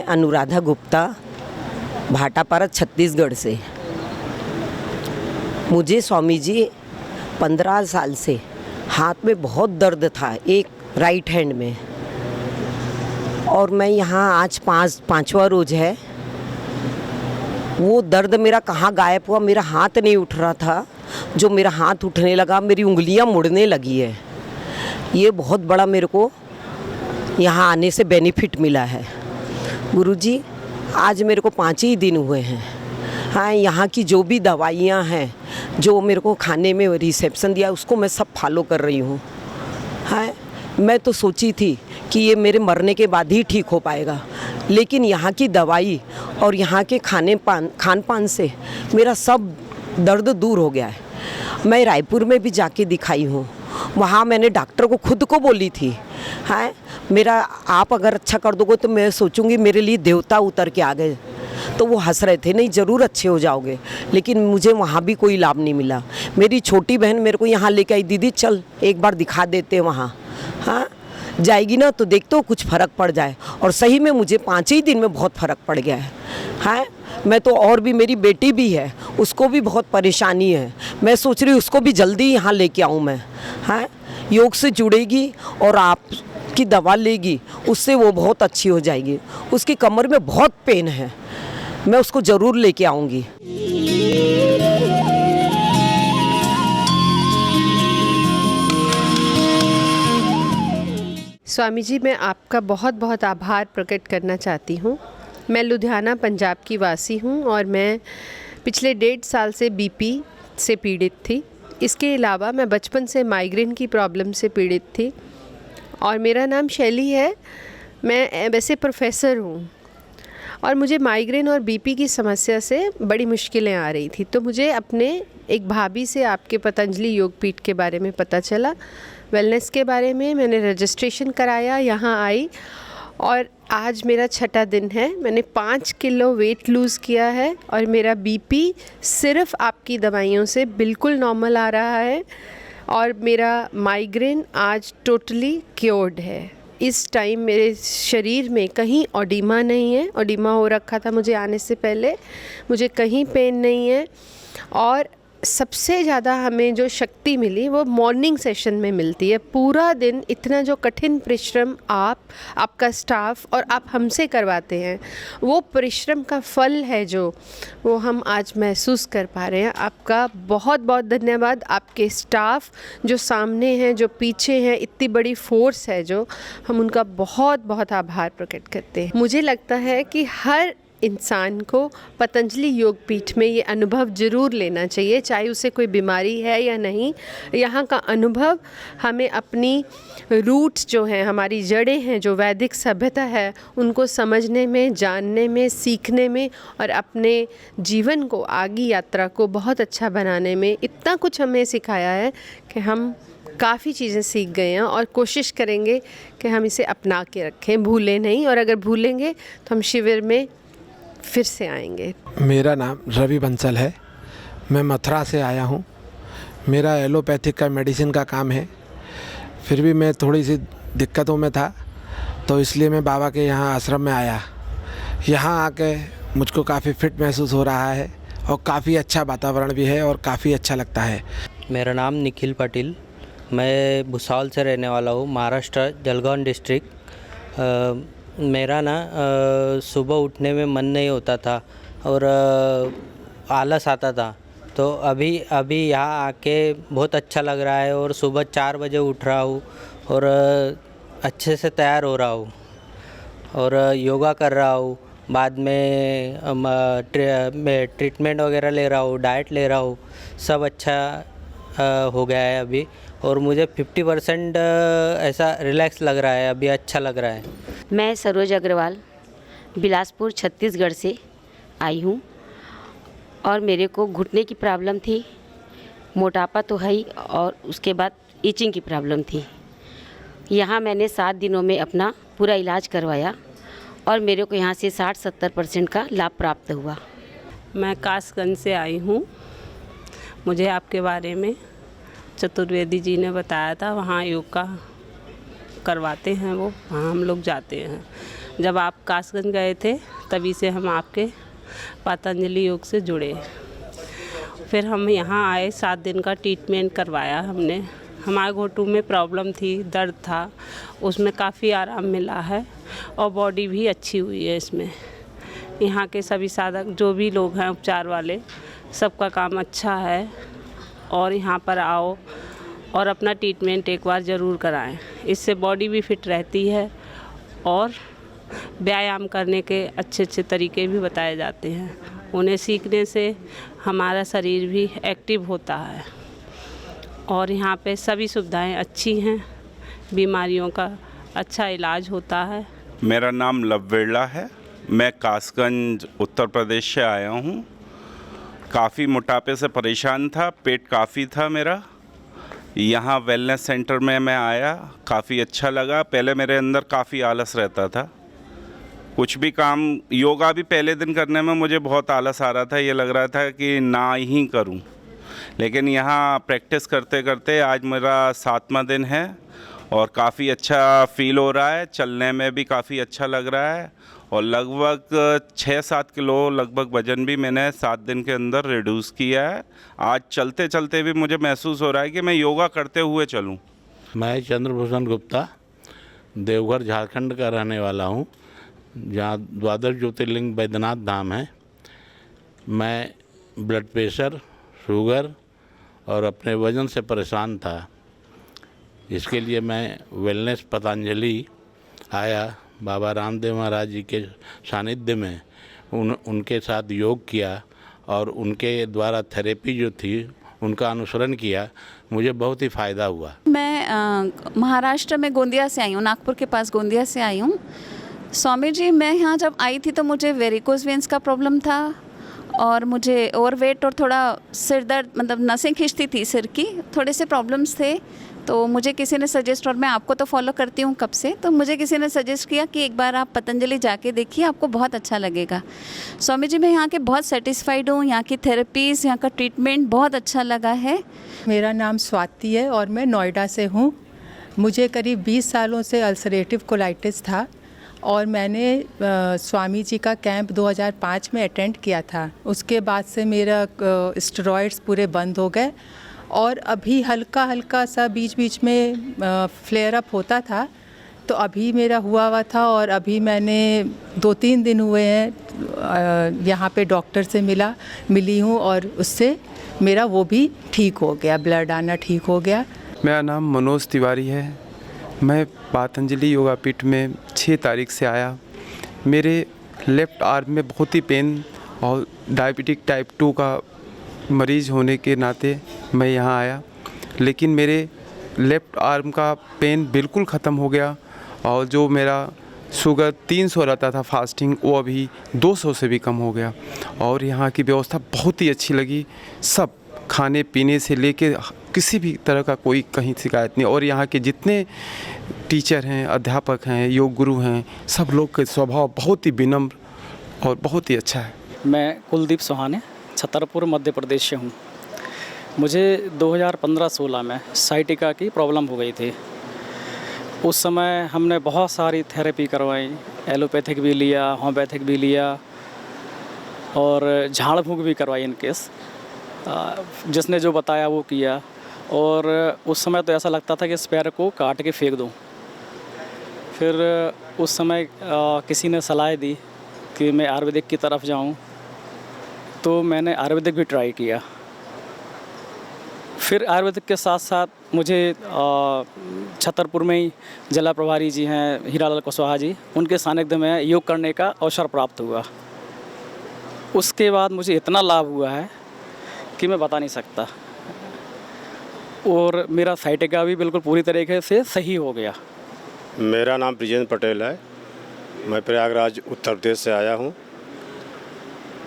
अनुराधा गुप्ता, भाटापारा छत्तीसगढ़ से। मुझे स्वामी जी 15 साल से हाथ में बहुत दर्द था, एक राइट हैंड में, और मैं यहाँ आज पाँचवा रोज है। वो दर्द मेरा कहाँ गायब हुआ, मेरा हाथ नहीं उठ रहा था, जो मेरा हाथ उठने लगा मेरी उंगलियाँ मुड़ने लगी है। ये बहुत बड़ा मेरे को यहाँ आने से बेनिफिट मिला है। गुरुजी, आज मेरे को 5 ही दिन हुए हैं। हाँ, यहाँ की जो भी दवाइयाँ हैं, जो मेरे को खाने में रिसेप्शन दिया, उसको मैं सब फॉलो कर रही हूँ। हाँ, मैं तो सोची थी कि ये मेरे मरने के बाद ही ठीक हो पाएगा, लेकिन यहाँ की दवाई और यहाँ के खान पान से मेरा सब दर्द दूर हो गया है। मैं रायपुर में भी जाके दिखाई हूँ, वहाँ मैंने डॉक्टर को खुद को बोली थी, हाँ मेरा आप अगर अच्छा कर दोगे तो मैं सोचूंगी मेरे लिए देवता उतर के आ गए। तो वो हंस रहे थे, नहीं ज़रूर अच्छे हो जाओगे, लेकिन मुझे वहाँ भी कोई लाभ नहीं मिला। मेरी छोटी बहन मेरे को यहाँ लेके आई, दीदी चल एक बार दिखा देते हैं वहाँ। हाँ, जाएगी ना तो देखते हो कुछ फ़र्क पड़ जाए, और सही में मुझे 5 ही दिन में बहुत फ़र्क पड़ गया है। हाँ, मैं तो, और भी मेरी बेटी भी है, उसको भी बहुत परेशानी है। मैं सोच रही हूँ उसको भी जल्दी यहाँ लेके आऊँ मैं। हाँ, योग से जुड़ेगी और आपकी दवा लेगी, उससे वो बहुत अच्छी हो जाएगी। उसकी कमर में बहुत पेन है, मैं उसको ज़रूर लेके आऊँगी। स्वामी जी, मैं आपका बहुत बहुत आभार प्रकट करना चाहती हूँ। मैं लुधियाना पंजाब की वासी हूँ और मैं पिछले 1.5 साल से बीपी से पीड़ित थी। इसके अलावा मैं बचपन से माइग्रेन की प्रॉब्लम से पीड़ित थी और मेरा नाम शैली है। मैं वैसे प्रोफेसर हूँ और मुझे माइग्रेन और बीपी की समस्या से बड़ी मुश्किलें आ रही थी। तो मुझे अपने एक भाभी से आपके पतंजलि योगपीठ के बारे में पता चला, वेलनेस के बारे में। मैंने रजिस्ट्रेशन कराया, यहाँ आई और आज मेरा 6ठा दिन है। मैंने 5 किलो वेट लूज़ किया है और मेरा बीपी सिर्फ आपकी दवाइयों से बिल्कुल नॉर्मल आ रहा है और मेरा माइग्रेन आज टोटली क्योर्ड है। इस टाइम मेरे शरीर में कहीं ओडिमा नहीं है। ओडिमा हो रखा था मुझे आने से पहले, मुझे कहीं पेन नहीं है। और सबसे ज़्यादा हमें जो शक्ति मिली वो मॉर्निंग सेशन में मिलती है। पूरा दिन इतना जो कठिन परिश्रम आपका स्टाफ और आप हमसे करवाते हैं, वो परिश्रम का फल है जो वो हम आज महसूस कर पा रहे हैं। आपका बहुत बहुत धन्यवाद। आपके स्टाफ जो सामने हैं, जो पीछे हैं, इतनी बड़ी फोर्स है जो, हम उनका बहुत बहुत आभार प्रकट करते हैं। मुझे लगता है कि हर इंसान को पतंजलि योगपीठ में ये अनुभव ज़रूर लेना चाहिए, चाहे उसे कोई बीमारी है या नहीं। यहाँ का अनुभव हमें अपनी रूट्स जो हैं, हमारी जड़ें हैं, जो वैदिक सभ्यता है, उनको समझने में, जानने में, सीखने में और अपने जीवन को, आगे यात्रा को बहुत अच्छा बनाने में इतना कुछ हमें सिखाया है कि हम काफ़ी चीज़ें सीख गए हैं और कोशिश करेंगे कि हम इसे अपना के रखें, भूलें नहीं। और अगर भूलेंगे तो हम शिविर में फिर से आएंगे। मेरा नाम रवि बंसल है, मैं मथुरा से आया हूँ। मेरा एलोपैथिक का मेडिसिन का काम है, फिर भी मैं थोड़ी सी दिक्कतों में था, तो इसलिए मैं बाबा के यहाँ आश्रम में आया। यहाँ आके मुझको काफ़ी फिट महसूस हो रहा है और काफ़ी अच्छा वातावरण भी है और काफ़ी अच्छा लगता है। मेरा नाम निखिल पाटिल, मैं भुसावल से रहने वाला हूँ, महाराष्ट्र, जलगांव डिस्ट्रिक्ट। मेरा ना सुबह उठने में मन नहीं होता था और आलस आता था, तो अभी यहाँ आके बहुत अच्छा लग रहा है और सुबह 4 बजे उठ रहा हूँ और अच्छे से तैयार हो रहा हूँ और योगा कर रहा हूँ। बाद में मैं ट्रीटमेंट वगैरह ले रहा हूँ, डाइट ले रहा हूँ, सब अच्छा हो गया है अभी और मुझे 50% ऐसा रिलैक्स लग रहा है, अभी अच्छा लग रहा है। मैं सरोज अग्रवाल बिलासपुर छत्तीसगढ़ से आई हूँ और मेरे को घुटने की प्रॉब्लम थी, मोटापा तो है ही और उसके बाद इचिंग की प्रॉब्लम थी। यहाँ मैंने 7 दिनों में अपना पूरा इलाज करवाया और मेरे को यहाँ से 60-70% का लाभ प्राप्त हुआ। मैं कासगंज से आई हूँ। मुझे आपके बारे में चतुर्वेदी जी ने बताया था, वहाँ योग का करवाते हैं वो, वहाँ हम लोग जाते हैं। जब आप कासगंज गए थे तभी से हम आपके पतंजलि योग से जुड़े। फिर हम यहाँ आए, 7 दिन का ट्रीटमेंट करवाया हमने। हमारे घुटनों में प्रॉब्लम थी, दर्द था, उसमें काफ़ी आराम मिला है और बॉडी भी अच्छी हुई है इसमें। यहाँ के सभी साधक जो भी लोग हैं उपचार वाले, सबका काम अच्छा है और यहाँ पर आओ और अपना ट्रीटमेंट एक बार ज़रूर कराएं। इससे बॉडी भी फिट रहती है और व्यायाम करने के अच्छे अच्छे तरीके भी बताए जाते हैं। उन्हें सीखने से हमारा शरीर भी एक्टिव होता है और यहाँ पे सभी सुविधाएं अच्छी हैं, बीमारियों का अच्छा इलाज होता है। मेरा नाम लववेला है, मैं कासगंज उत्तर प्रदेश से आया हूँ। काफ़ी मोटापे से परेशान था, पेट काफ़ी था मेरा। यहाँ वेलनेस सेंटर में मैं आया, काफ़ी अच्छा लगा। पहले मेरे अंदर काफ़ी आलस रहता था, कुछ भी काम, योगा भी पहले दिन करने में मुझे बहुत आलस आ रहा था, ये लग रहा था कि ना ही करूं। लेकिन यहाँ प्रैक्टिस करते करते आज मेरा 7वां दिन है और काफ़ी अच्छा फील हो रहा है। चलने में भी काफ़ी अच्छा लग रहा है और लगभग 6-7 किलो लगभग वज़न भी मैंने 7 दिन के अंदर रिड्यूस किया है। आज चलते चलते भी मुझे महसूस हो रहा है कि मैं योगा करते हुए चलूं। मैं चंद्रभूषण गुप्ता देवघर झारखंड का रहने वाला हूं, जहां द्वादश ज्योतिर्लिंग बैद्यनाथ धाम है। मैं ब्लड प्रेशर, शुगर और अपने वज़न से परेशान था। इसके लिए मैं वेलनेस पतंजलि आया। बाबा रामदेव महाराज जी के सानिध्य में उनके साथ योग किया और उनके द्वारा थेरेपी जो थी उनका अनुसरण किया। मुझे बहुत ही फ़ायदा हुआ। मैं महाराष्ट्र में गोंदिया से आई हूँ, नागपुर के पास गोंदिया से आई हूँ। स्वामी जी, मैं यहाँ जब आई थी तो मुझे वेरिकोज वेंस का प्रॉब्लम था और मुझे ओवरवेट और थोड़ा सिर दर्द, मतलब नसें खींचती थी सिर की, थोड़े से प्रॉब्लम्स थे। तो मुझे किसी ने सजेस्ट, और मैं आपको तो फॉलो करती हूँ कब से, तो मुझे किसी ने सजेस्ट किया कि एक बार आप पतंजलि जाके देखिए, आपको बहुत अच्छा लगेगा। स्वामी जी, मैं यहाँ के बहुत सेटिस्फाइड हूँ। यहाँ की थेरेपीज़, यहाँ का ट्रीटमेंट बहुत अच्छा लगा है। मेरा नाम स्वाति है और मैं नोएडा से हूँ। मुझे करीब 20 सालों से अल्सरेटिव कोलाइटिस था और मैंने स्वामी जी का कैंप 2005 में अटेंड किया था। उसके बाद से मेरा स्टेरॉइड्स पूरे बंद हो गए और अभी हल्का हल्का सा बीच बीच में फ्लेयर अप होता था, तो अभी मेरा हुआ था और अभी मैंने 2-3 दिन हुए हैं यहाँ पे डॉक्टर से मिली हूँ और उससे मेरा वो भी ठीक हो गया, ब्लड आना ठीक हो गया। मेरा नाम मनोज तिवारी है। मैं पतंजलि योगा पीठ में 6 तारीख से आया। मेरे लेफ़्ट आर्म में बहुत ही पेन और डायबिटिक टाइप 2 का मरीज़ होने के नाते मैं यहाँ आया, लेकिन मेरे लेफ़्ट आर्म का पेन बिल्कुल ख़त्म हो गया और जो मेरा शुगर 300 रहता था फास्टिंग, वो अभी 200 से भी कम हो गया। और यहाँ की व्यवस्था बहुत ही अच्छी लगी, सब खाने पीने से लेके किसी भी तरह का कोई कहीं शिकायत नहीं। और यहाँ के जितने टीचर हैं, अध्यापक हैं, योग गुरु हैं, सब लोग के स्वभाव बहुत ही विनम्र और बहुत ही अच्छा है। मैं कुलदीप सोहाने छतरपुर मध्य प्रदेश से हूँ। मुझे 2015-16 में साइटिका की प्रॉब्लम हो गई थी। उस समय हमने बहुत सारी थेरेपी करवाई, एलोपैथिक भी लिया, होम्योपैथिक भी लिया और झाड़ फूँक भी करवाई इन केस। जिसने जो बताया वो किया और उस समय तो ऐसा लगता था कि इस पैर को काट के फेंक दूँ। फिर उस समय किसी ने सलाह दी कि मैं आयुर्वेदिक की तरफ जाऊँ, तो मैंने आयुर्वेदिक भी ट्राई किया। फिर आयुर्वेदिक के साथ साथ मुझे छतरपुर में ही जिला प्रभारी जी हैं हीरालाल कुशवाहा जी, उनके सानिध्य में योग करने का अवसर प्राप्त हुआ। उसके बाद मुझे इतना लाभ हुआ है कि मैं बता नहीं सकता और मेरा साइटिका भी बिल्कुल पूरी तरीके से सही हो गया। मेरा नाम ब्रिजेंद्र पटेल है। मैं प्रयागराज उत्तर प्रदेश से आया हूँ।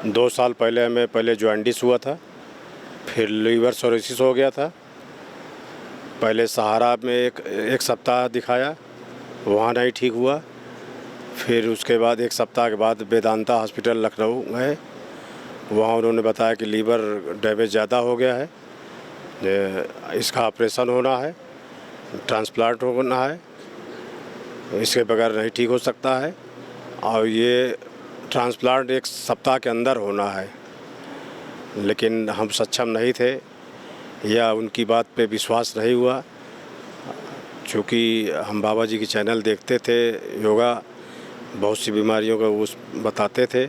2 साल पहले हमें जॉन्डिस हुआ था, फिर लीवर सोरोसिस हो गया था। पहले सहारा में एक सप्ताह दिखाया, वहाँ नहीं ठीक हुआ। फिर उसके बाद 1 सप्ताह के बाद वेदांता हॉस्पिटल लखनऊ गए, वहाँ उन्होंने बताया कि लीवर डैमेज ज़्यादा हो गया है, इसका ऑपरेशन होना है, ट्रांसप्लांट होना है, इसके बगैर नहीं ठीक हो सकता है। और ये ट्रांसप्लांट एक सप्ताह के अंदर होना है, लेकिन हम सक्षम नहीं थे या उनकी बात पे विश्वास नहीं हुआ। चूँकि हम बाबा जी की चैनल देखते थे, योगा बहुत सी बीमारियों का उस बताते थे,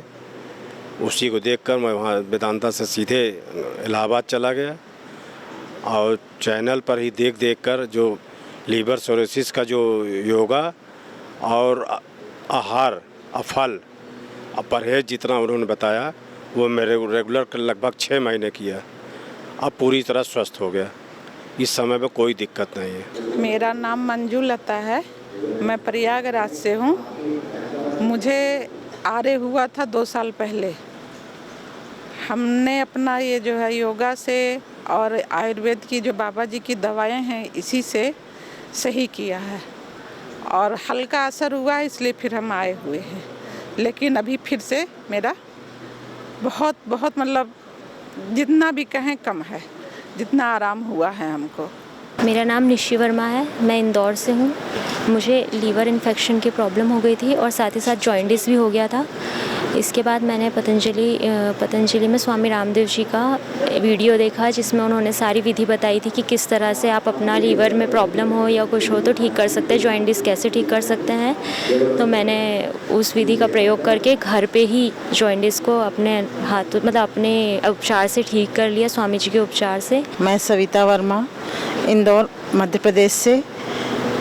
उसी को देखकर मैं वहाँ वेदांता से सीधे इलाहाबाद चला गया और चैनल पर ही देख कर जो लीवर सिरोसिस का जो योगा और आहार फल परहेज जितना उन्होंने बताया वो मेरे रेगुलर लगभग 6 महीने किया। अब पूरी तरह स्वस्थ हो गया, इस समय में कोई दिक्कत नहीं है। मेरा नाम मंजू लता है, मैं प्रयागराज से हूँ। मुझे आरे हुआ था 2 साल पहले। हमने अपना ये जो है योगा से और आयुर्वेद की जो बाबा जी की दवाएं हैं इसी से सही किया है और हल्का असर हुआ है, इसलिए फिर हम आए हुए हैं। लेकिन अभी फिर से मेरा बहुत मतलब जितना भी कहें कम है, जितना आराम हुआ है हमको। मेरा नाम निशी वर्मा है, मैं इंदौर से हूँ। मुझे लीवर इन्फेक्शन की प्रॉब्लम हो गई थी और साथ ही साथ जॉइंटिस भी हो गया था। इसके बाद मैंने पतंजलि में स्वामी रामदेव जी का वीडियो देखा जिसमें उन्होंने सारी विधि बताई थी कि किस तरह से आप अपना लीवर में प्रॉब्लम हो या कुछ हो तो ठीक कर सकते हैं, जॉइंटिस कैसे ठीक कर सकते हैं। तो मैंने उस विधि का प्रयोग करके घर पे ही जॉइंटिस को अपने हाथों मतलब अपने उपचार से ठीक कर लिया, स्वामी जी के उपचार से। मैं सविता वर्मा, इंदौर मध्य प्रदेश से।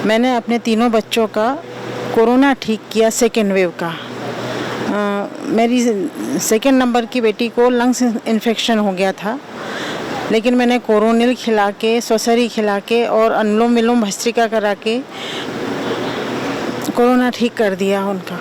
मैंने अपने तीनों बच्चों का कोरोना ठीक किया, सेकेंड वेव का। मेरी सेकेंड नंबर की बेटी को लंग्स इन्फेक्शन हो गया था, लेकिन मैंने कोरोनिल खिला के, स्वसरी खिला के और अनुलोम विलोम भस्त्रिका करा के कोरोना ठीक कर दिया उनका।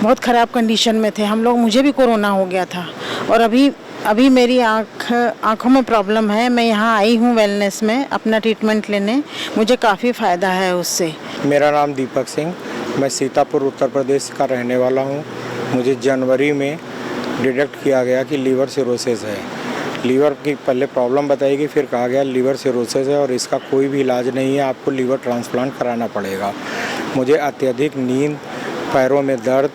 बहुत ख़राब कंडीशन में थे हम लोग, मुझे भी कोरोना हो गया था और अभी मेरी आँखों में प्रॉब्लम है। मैं यहाँ आई हूँ वेलनेस में अपना ट्रीटमेंट लेने, मुझे काफ़ी फ़ायदा है उससे। मेरा नाम दीपक सिंह, मैं सीतापुर उत्तर प्रदेश का रहने वाला हूँ। मुझे जनवरी में डिटेक्ट किया गया कि लीवर सिरोसिस है। लीवर की पहले प्रॉब्लम बताई गई, फिर कहा गया लीवर सिरोसिस है और इसका कोई भी इलाज नहीं है, आपको लीवर ट्रांसप्लांट कराना पड़ेगा। मुझे अत्यधिक नींद, पैरों में दर्द,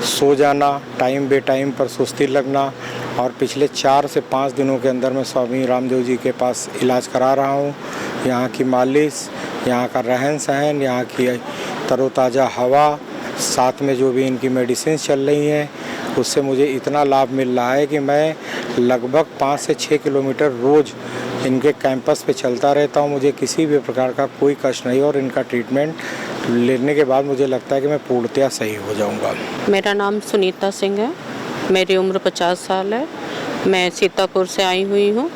सो जाना, टाइम बे टाइम पर सुस्ती लगना और पिछले 4 से 5 दिनों के अंदर मैं स्वामी रामदेव जी के पास इलाज करा रहा हूँ। यहाँ की मालिश, यहाँ का रहन सहन, यहाँ की तरोताज़ा हवा, साथ में जो भी इनकी मेडिसिन चल रही हैं, उससे मुझे इतना लाभ मिल रहा है कि मैं लगभग 5 से 6 किलोमीटर रोज़ इनके कैंपस पे चलता रहता हूँ। मुझे किसी भी प्रकार का कोई कष्ट नहीं और इनका ट्रीटमेंट लेने के बाद मुझे लगता है कि मैं पूर्णतया सही हो जाऊँगा। मेरा नाम सुनीता सिंह है, मेरी उम्र 50 साल है। मैं सीतापुर से आई हुई हूँ।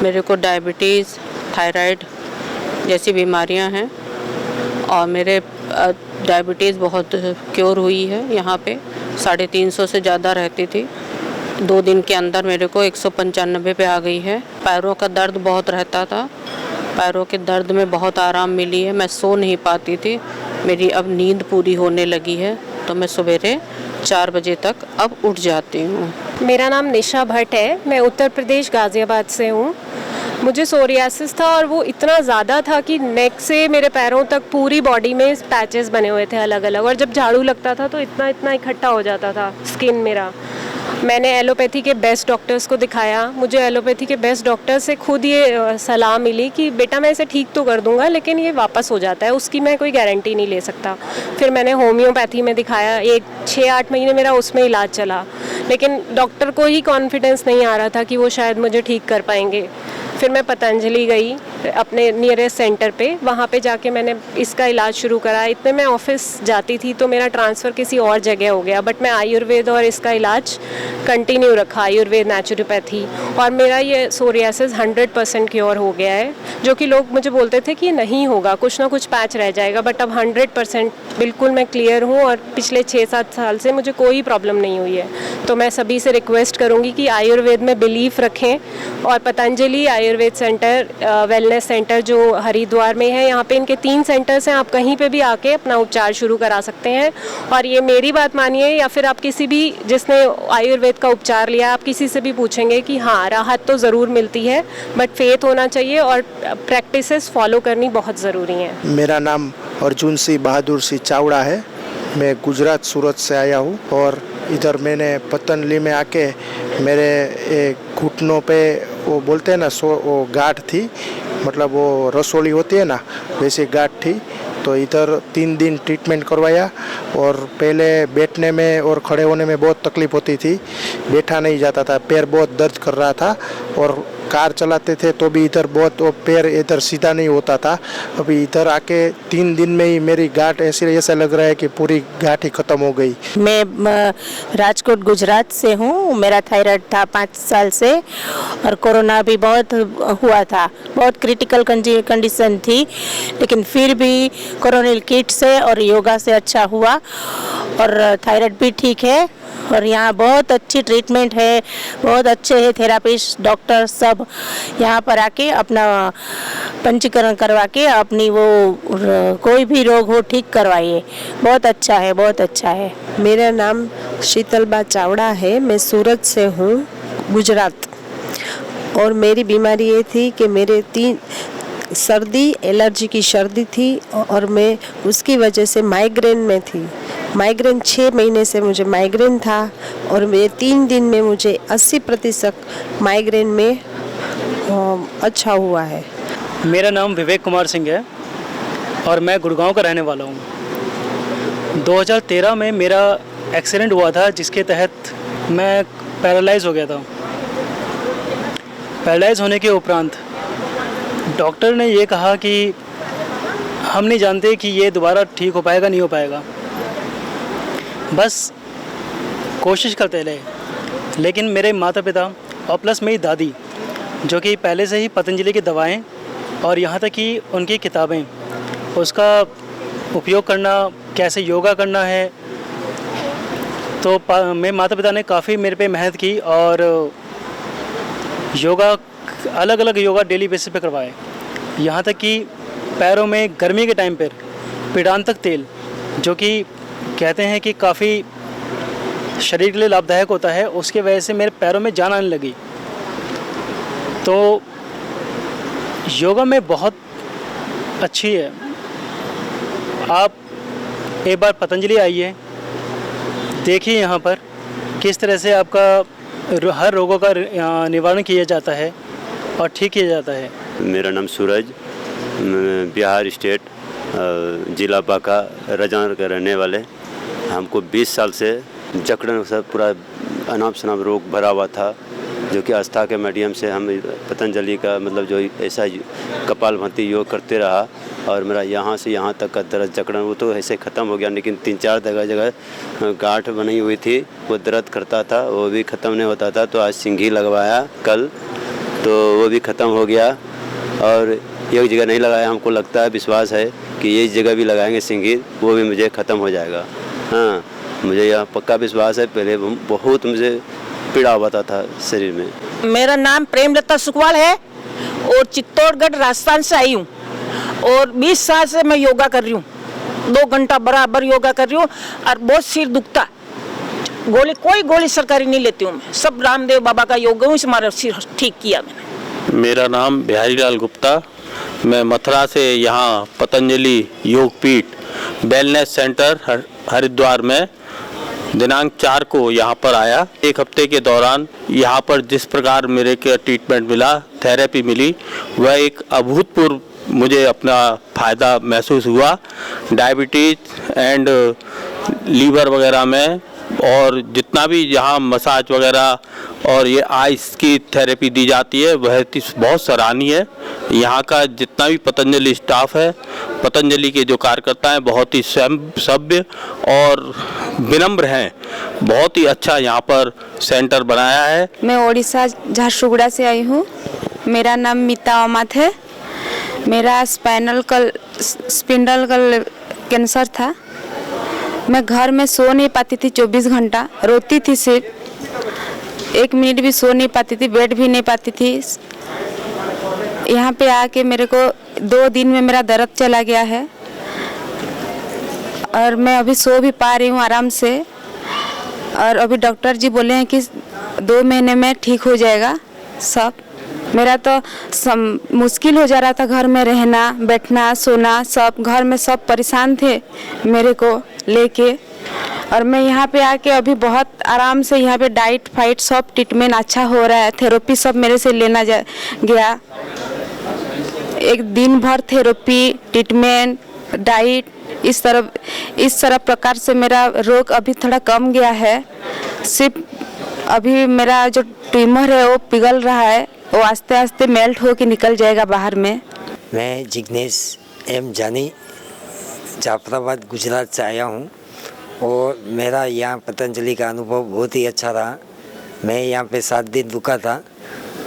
मेरे को डायबिटीज़, थायराइड जैसी बीमारियाँ हैं और मेरे डायबिटीज़ बहुत क्योर हुई है। यहाँ पे 350 से ज़्यादा रहती थी, 2 दिन के अंदर मेरे को 195 पे आ गई है। पैरों का दर्द बहुत रहता था, पैरों के दर्द में बहुत आराम मिली है। मैं सो नहीं पाती थी, मेरी अब नींद पूरी होने लगी है, तो मैं सवेरे 4 बजे तक अब उठ जाती हूँ। मेरा नाम निशा भट्ट है, मैं उत्तर प्रदेश गाज़ियाबाद से हूँ। मुझे सोरियासिस था और वो इतना ज़्यादा था कि नेक से मेरे पैरों तक पूरी बॉडी में पैचेस बने हुए थे अलग अलग, और जब झाड़ू लगता था तो इतना इतना इकट्ठा हो जाता था स्किन मेरा। मैंने एलोपैथी के बेस्ट डॉक्टर्स को दिखाया। मुझे एलोपैथी के बेस्ट डॉक्टर से खुद ये सलाह मिली कि बेटा मैं इसे ठीक तो कर दूंगा लेकिन ये वापस हो जाता है, उसकी मैं कोई गारंटी नहीं ले सकता। फिर मैंने होम्योपैथी में दिखाया, 6-8 महीने मेरा उसमें इलाज चला, लेकिन डॉक्टर को ही कॉन्फिडेंस नहीं आ रहा था कि वो शायद मुझे ठीक कर पाएंगे। फिर मैं पतंजलि गई अपने नियरेस्ट सेंटर पे, वहाँ पे जाके मैंने इसका इलाज शुरू करा। इतने मैं ऑफिस जाती थी तो मेरा ट्रांसफ़र किसी और जगह हो गया, बट मैं आयुर्वेद और इसका इलाज कंटिन्यू रखा, आयुर्वेद नेचुरोपैथी, और मेरा ये सोरियासिस 100% क्योर हो गया है। जो कि लोग मुझे बोलते थे कि नहीं होगा, कुछ ना कुछ पैच रह जाएगा, बट अब 100% बिल्कुल मैं क्लियर हूँ और पिछले 6-7 साल से मुझे कोई प्रॉब्लम नहीं हुई है। तो मैं सभी से रिक्वेस्ट करूँगी कि आयुर्वेद में बिलीफ रखें, और Patanjali Ayurveda centre, wellness centre जो हरिद्वार में है, यहाँ पे इनके 3 सेंटर्स हैं, आप कहीं पे भी आके अपना उपचार शुरू करा सकते हैं। और ये मेरी बात मानिए या फिर आप किसी भी जिसने आयुर्वेद का उपचार लिया, आप किसी से भी पूछेंगे कि हाँ राहत तो ज़रूर मिलती है, बट फेथ होना चाहिए और प्रैक्टिसेस फॉलो करनी बहुत ज़रूरी है। मेरा नाम अर्जुन सिंह बहादुर सिंह चावड़ा है, मैं गुजरात सूरत से आया हूँ और इधर मैंने पतंजलि में आके मेरे घुटनों पे वो बोलते हैं ना वो गांठ थी, मतलब वो रसोली होती है ना, वैसी गांठ थी। तो इधर 3 दिन ट्रीटमेंट करवाया और पहले बैठने में और खड़े होने में बहुत तकलीफ़ होती थी, बैठा नहीं जाता था, पैर बहुत दर्द कर रहा था और कार चलाते थे तो भी इधर बहुत वो पैर इधर सीधा नहीं होता था। अभी इधर आके 3 दिन में ही मेरी गांठ ऐसा लग रहा है कि पूरी गांठ ही ख़त्म हो गई। मैं राजकोट गुजरात से हूँ। मेरा थायराइड था 5 साल से और कोरोना भी बहुत हुआ था, बहुत क्रिटिकल कंडीशन थी, लेकिन फिर भी कोरोनिल किट से और योगा से अच्छा हुआ और थायराइड भी ठीक है। और यहाँ बहुत अच्छी ट्रीटमेंट है, बहुत अच्छे हैं थेरापिस्ट, डॉक्टर सब यहाँ पर आके अपना पंजीकरण करवा के अपनी वो कोई भी रोग हो ठीक करवाइए। बहुत अच्छा है, बहुत अच्छा है। मेरा नाम शीतलबा चावड़ा है, मैं सूरत से हूँ, गुजरात। और मेरी बीमारी ये थी कि मेरे 3 सर्दी, एलर्जी की सर्दी थी और मैं उसकी वजह से माइग्रेन में थी। माइग्रेन 6 महीने से मुझे माइग्रेन था और मेरे 3 दिन में मुझे 80% माइग्रेन में अच्छा हुआ है। मेरा नाम विवेक कुमार सिंह है और मैं गुड़गांव का रहने वाला हूँ। 2013 में मेरा एक्सीडेंट हुआ था जिसके तहत मैं पैरालाइज हो गया था। पैरालाइज होने के उपरांत डॉक्टर ने ये कहा कि हम नहीं जानते कि ये दोबारा ठीक हो पाएगा नहीं हो पाएगा, बस कोशिश करते रहे। लेकिन मेरे माता पिता और प्लस मेरी दादी, जो कि पहले से ही पतंजलि की दवाएं और यहाँ तक कि उनकी किताबें, उसका उपयोग करना, कैसे योगा करना है, तो मेरे माता पिता ने काफ़ी मेरे पे मेहनत की और योगा, अलग अलग योगा डेली बेसिस पे करवाए। यहाँ तक कि पैरों में गर्मी के टाइम पर पिडांतक तेल, जो कि कहते हैं कि काफ़ी शरीर के लिए लाभदायक होता है, उसके वजह से मेरे पैरों में जान आने लगी। तो योगा में बहुत अच्छी है। आप एक बार पतंजलि आइए, देखिए यहाँ पर किस तरह से आपका हर रोगों का निवारण किया जाता है और ठीक किया जाता है। मेरा नाम सूरज, बिहार स्टेट जिला बांका रजान का रहने वाले। हमको 20 साल से जकड़न से पूरा अनाप शनाप रोग भरा हुआ था, जो कि आस्था के माध्यम से हम पतंजलि का मतलब जो ऐसा कपालभाति योग करते रहा और मेरा यहाँ से यहाँ तक का दर्द जकड़न वो तो ऐसे ख़त्म हो गया। लेकिन 3-4 जगह गांठ बनी हुई थी, वो दर्द करता था, वो भी ख़त्म नहीं होता था। तो आज सिंघी लगवाया कल, तो वो भी ख़त्म हो गया। और एक जगह नहीं लगाया, हमको लगता है, विश्वास है कि ये जगह भी लगाएंगे सिंघी, वो भी मुझे ख़त्म हो जाएगा। हाँ, मुझे यह पक्का विश्वास है। पहले बहुत मुझे पीड़ा होता था शरीर में। मेरा नाम प्रेमलता सुखवाल है और चित्तौड़गढ़ राजस्थान से आई हूँ और 20 साल से मैं योगा कर रही हूँ। 2 घंटा बराबर योगा कर रही हूँ और बहुत सिर दुखता। कोई गोली सरकारी नहीं लेती हूँ मैं, सब रामदेव बाबा का योग हूँ, हमारा सिर ठीक किया मैंने। मेरा नाम बिहारी लाल गुप्ता, मैं मथुरा से यहाँ पतंजलि योगपीठ वेलनेस सेंटर हरिद्वार में दिनांक 4 को यहाँ पर आया। 1 हफ्ते के दौरान यहाँ पर जिस प्रकार मेरे के ट्रीटमेंट मिला, थेरेपी मिली, वह एक अभूतपूर्व मुझे अपना फ़ायदा महसूस हुआ। डायबिटीज़ एंड लीवर वगैरह में और जितना भी यहाँ मसाज वगैरह और ये आइस की थेरेपी दी जाती है, वह बहुत सराहनीय है। यहाँ का जितना भी पतंजलि स्टाफ है, पतंजलि के जो कार्यकर्ता हैं, बहुत ही सभ्य और विनम्र हैं। बहुत ही अच्छा यहाँ पर सेंटर बनाया है। मैं ओडिशा झारसुगुड़ा से आई हूँ। मेरा नाम मीता अमात है। मेरा स्पाइनल कल कैंसर था। मैं घर में सो नहीं पाती थी, 24 घंटा रोती थी, सिर्फ 1 मिनट भी सो नहीं पाती थी, बैठ भी नहीं पाती थी। यहाँ पे आके मेरे को 2 दिन में मेरा दर्द चला गया है और मैं अभी सो भी पा रही हूँ आराम से। और अभी डॉक्टर जी बोले हैं कि 2 महीने में ठीक हो जाएगा सब। मेरा तो मुश्किल हो जा रहा था घर में रहना, बैठना, सोना, सब घर में सब परेशान थे मेरे को, लेके, और मैं यहाँ पे आके अभी बहुत आराम से यहाँ पे डाइट फाइट सब ट्रीटमेंट अच्छा हो रहा है। थेरेपी सब मेरे से लेना गया, एक दिन भर थेरेपी, ट्रीटमेंट, डाइट, इस तरह प्रकार से मेरा रोग अभी थोड़ा कम गया है। सिर्फ अभी मेरा जो ट्यूमर है वो पिघल रहा है, वो आस्ते आस्ते मेल्ट होके निकल जाएगा बाहर में। मैं जिग्नेश एम जानी जाफराबाद गुजरात से आया हूँ और मेरा यहाँ पतंजलि का अनुभव बहुत ही अच्छा रहा। मैं यहाँ पे 7 दिन रुका था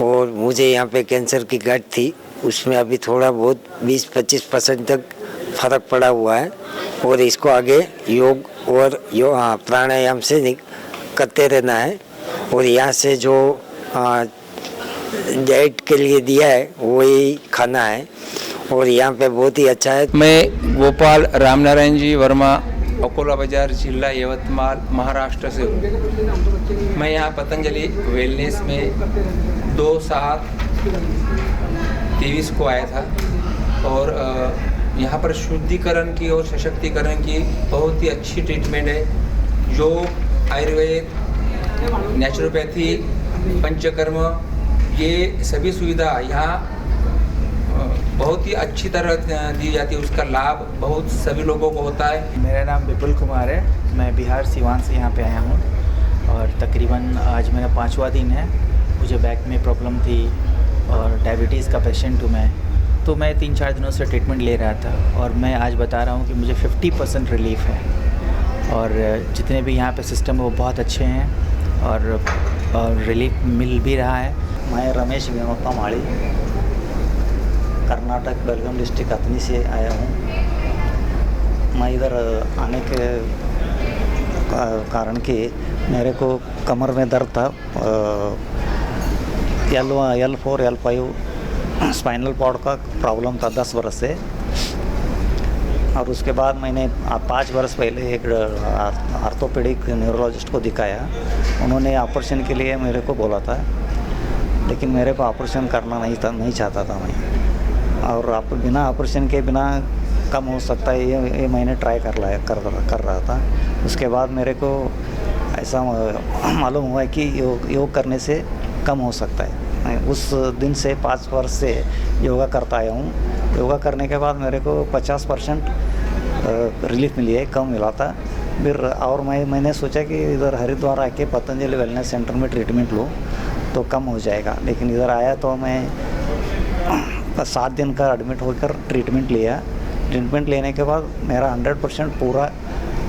और मुझे यहाँ पे कैंसर की गांठ थी, उसमें अभी थोड़ा बहुत 20-25% तक फर्क पड़ा हुआ है और इसको आगे योग और प्राणायाम से करते रहना है। और यहाँ से जो डाइट के लिए दिया है वही खाना है और यहाँ पे बहुत ही अच्छा है। मैं गोपाल रामनारायण जी वर्मा, अकोला बाजार, जिला यवतमाल, महाराष्ट्र से हूँ। मैं यहाँ पतंजलि वेलनेस में 2/7/23 को आया था और यहाँ पर शुद्धिकरण की और सशक्तिकरण की बहुत ही अच्छी ट्रीटमेंट है। योग, आयुर्वेद, नेचुरोपैथी, पंचकर्म, ये सभी सुविधा यहाँ बहुत ही अच्छी तरह दी जाती है। उसका लाभ बहुत सभी लोगों को होता है। मेरा नाम विपुल कुमार है, मैं बिहार सिवान से यहाँ पे आया हूँ और तकरीबन आज मेरा 5वां दिन है। मुझे बैक में प्रॉब्लम थी और डायबिटीज़ का पेशेंट हूँ मैं, तो मैं 3-4 दिनों से ट्रीटमेंट ले रहा था और मैं आज बता रहा हूँ कि मुझे 50% रिलीफ है और जितने भी यहाँ पे सिस्टम है वो बहुत अच्छे हैं और रिलीफ मिल भी रहा है। मैं रमेश विनोता माड़ी, कर्नाटक बेलगाम डिस्ट्रिक्ट अतनी से आया हूँ। मैं इधर आने के कारण कि मेरे को कमर में दर्द था, L4 L5 स्पाइनल कॉर्ड का प्रॉब्लम था 10 वर्ष से। और उसके बाद मैंने 5 वर्ष पहले एक आर्थोपेडिक न्यूरोलॉजिस्ट को दिखाया। उन्होंने ऑपरेशन के लिए मेरे को बोला था, लेकिन मेरे को ऑपरेशन करना नहीं चाहता था मैं, और बिना ऑपरेशन के बिना कम हो सकता है ये मैंने ट्राई कर रहा था। उसके बाद मेरे को ऐसा मालूम हुआ कि योग करने से कम हो सकता है। मैं उस दिन से 5 वर्ष से योगा करता आया हूँ। योगा करने के बाद मेरे को 50% रिलीफ मिली है, कम मिला था। फिर और मैंने सोचा कि इधर हरिद्वार आके पतंजलि वेलनेस सेंटर में ट्रीटमेंट लूँ तो कम हो जाएगा, लेकिन इधर आया तो मैं 7 दिन का एडमिट होकर ट्रीटमेंट लिया। ट्रीटमेंट लेने के बाद मेरा 100% पूरा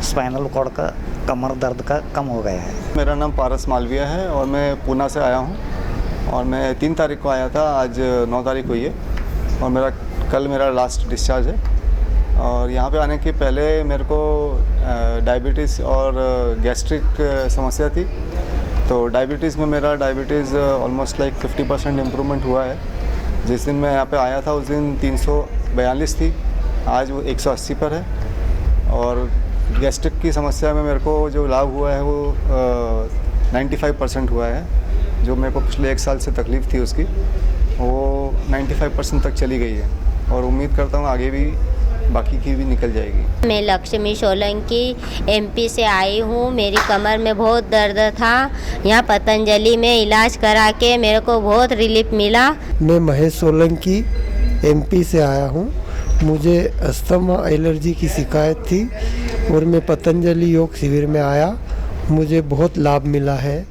स्पाइनल कॉर्ड का कमर दर्द का कम हो गया है। मेरा नाम पारस मालविया है और मैं पूना से आया हूँ और मैं 3 तारीख को आया था, आज 9 तारीख हुई है और कल मेरा लास्ट डिस्चार्ज है। और यहाँ पे आने के पहले मेरे को डायबिटीज़ और गैस्ट्रिक समस्या थी, तो डायबिटीज़ में मेरा ऑलमोस्ट लाइक 50% इम्प्रूवमेंट हुआ है। जिस दिन मैं यहाँ पे आया था उस दिन 342 थी, आज वो 180 पर है। और गैस्ट्रिक की समस्या में मेरे को जो लाभ हुआ है वो 95% हुआ है। जो मेरे को पिछले 1 साल से तकलीफ़ थी उसकी, वो 95% तक चली गई है और उम्मीद करता हूँ आगे भी बाकी की भी निकल जाएगी। मैं लक्ष्मी सोलंकी MP से आई हूँ। मेरी कमर में बहुत दर्द था, यहाँ पतंजलि में इलाज करा के मेरे को बहुत रिलीफ मिला। मैं महेश सोलंकी MP से आया हूँ। मुझे अस्थमा एलर्जी की शिकायत थी और मैं पतंजलि योग शिविर में आया, मुझे बहुत लाभ मिला है।